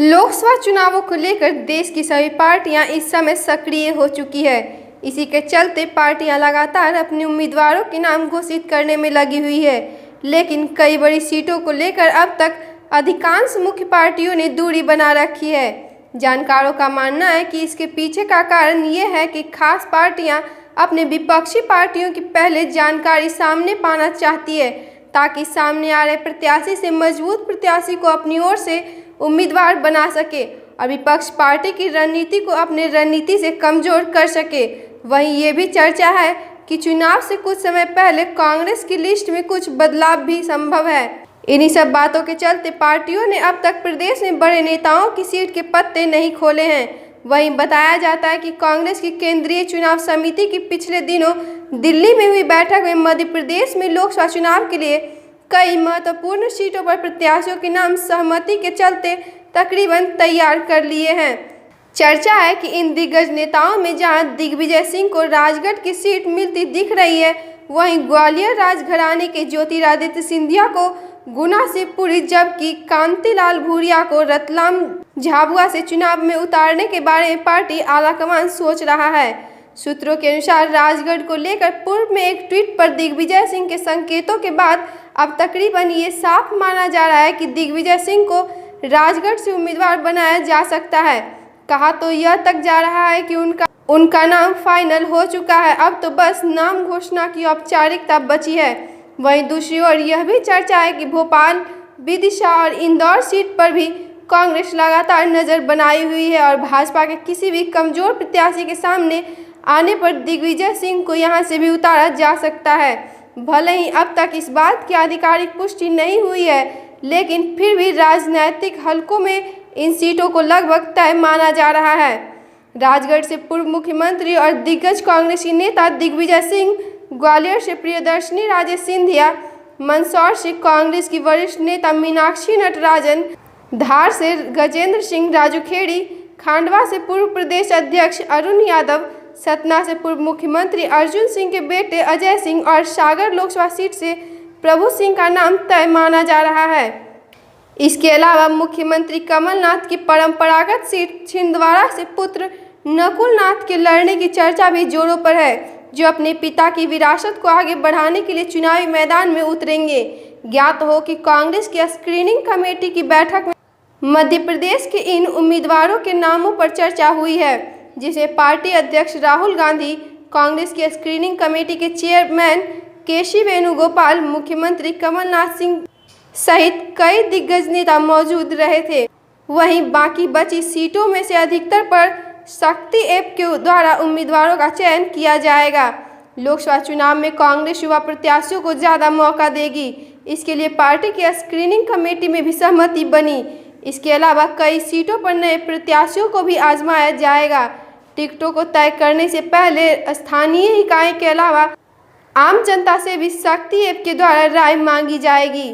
लोकसभा चुनावों को लेकर देश की सभी पार्टियां इस समय सक्रिय हो चुकी है। इसी के चलते पार्टियां लगातार अपने उम्मीदवारों के नाम घोषित करने में लगी हुई है। लेकिन कई बड़ी सीटों को लेकर अब तक अधिकांश मुख्य पार्टियों ने दूरी बना रखी है। जानकारों का मानना है कि इसके पीछे का कारण ये है कि खास पार्टियां अपने विपक्षी पार्टियों की पहले जानकारी सामने पाना चाहती है, ताकि सामने आ रहे प्रत्याशी से मजबूत प्रत्याशी को अपनी ओर से उम्मीदवार बना सके और विपक्ष पार्टी की रणनीति को अपने रणनीति से कमजोर कर सके। वहीं ये भी चर्चा है कि चुनाव से कुछ समय पहले कांग्रेस की लिस्ट में कुछ बदलाव भी संभव है। इन्हीं सब बातों के चलते पार्टियों ने अब तक प्रदेश में बड़े नेताओं की सीट के पत्ते नहीं खोले हैं। वहीं बताया जाता है कि कांग्रेस की केंद्रीय चुनाव समिति की पिछले दिनों दिल्ली में हुई बैठक में मध्य प्रदेश में लोकसभा चुनाव के लिए कई महत्वपूर्ण सीटों पर प्रत्याशियों के नाम सहमति के चलते तकरीबन तैयार कर लिए हैं। चर्चा है कि इन दिग्गज नेताओं में जहां दिग्विजय सिंह को राजगढ़ की सीट मिलती दिख रही है, वहीं ग्वालियर राजघराने के ज्योतिरादित्य सिंधिया को गुना से पुरी, जबकि कांतिलाल भूरिया को रतलाम झाबुआ से चुनाव में उतारने के बारे में पार्टी आलाकमान सोच रहा है। सूत्रों के अनुसार राजगढ़ को लेकर पूर्व में एक ट्वीट पर दिग्विजय सिंह के संकेतों के बाद अब तकरीबन ये साफ माना जा रहा है कि दिग्विजय सिंह को राजगढ़ से उम्मीदवार बनाया जा सकता है। कहा तो यह तक जा रहा है कि उनका नाम फाइनल हो चुका है, अब तो बस नाम घोषणा की औपचारिकता बची है। वहीं दूसरी ओर यह भी चर्चा है कि भोपाल, विदिशा और इंदौर सीट पर भी कांग्रेस लगातार नजर बनाई हुई है और भाजपा के किसी भी कमजोर प्रत्याशी के सामने आने पर दिग्विजय सिंह को यहां से भी उतारा जा सकता है। भले ही अब तक इस बात की आधिकारिक पुष्टि नहीं हुई है, लेकिन फिर भी राजनीतिक हलकों में इन सीटों को लगभग तय माना जा रहा है। राजगढ़ से पूर्व मुख्यमंत्री और दिग्गज कांग्रेसी नेता दिग्विजय सिंह, ग्वालियर से प्रियदर्शनी राजे सिंधिया, मंदसौर से कांग्रेस की वरिष्ठ नेता मीनाक्षी नटराजन, धार से गजेंद्र सिंह राजूखेड़ी, खांडवा से पूर्व प्रदेश अध्यक्ष अरुण यादव, सतना से पूर्व मुख्यमंत्री अर्जुन सिंह के बेटे अजय सिंह और सागर लोकसभा सीट से प्रभु सिंह का नाम तय माना जा रहा है। इसके अलावा मुख्यमंत्री कमलनाथ की परंपरागत सीट छिंदवाड़ा से पुत्र नकुल नाथ के लड़ने की चर्चा भी जोरों पर है, जो अपने पिता की विरासत को आगे बढ़ाने के लिए चुनावी मैदान में उतरेंगे। ज्ञात हो कि कांग्रेस की स्क्रीनिंग कमेटी की बैठक में मध्य प्रदेश के इन उम्मीदवारों के नामों पर चर्चा हुई है, जिसे पार्टी अध्यक्ष राहुल गांधी, कांग्रेस की स्क्रीनिंग कमेटी के चेयरमैन केसी वेणुगोपाल, मुख्यमंत्री कमलनाथ सिंह सहित कई दिग्गज नेता मौजूद रहे थे। वहीं बाकी बची सीटों में से अधिकतर पर शक्ति ऐप के द्वारा उम्मीदवारों का चयन किया जाएगा। लोकसभा चुनाव में कांग्रेस युवा प्रत्याशियों को ज़्यादा मौका देगी, इसके लिए पार्टी की स्क्रीनिंग कमेटी में भी सहमति बनी। इसके अलावा कई सीटों पर नए प्रत्याशियों को भी आजमाया जाएगा। टिकटों को तय करने से पहले स्थानीय इकाई के अलावा आम जनता से भी शक्ति ऐप के द्वारा राय मांगी जाएगी।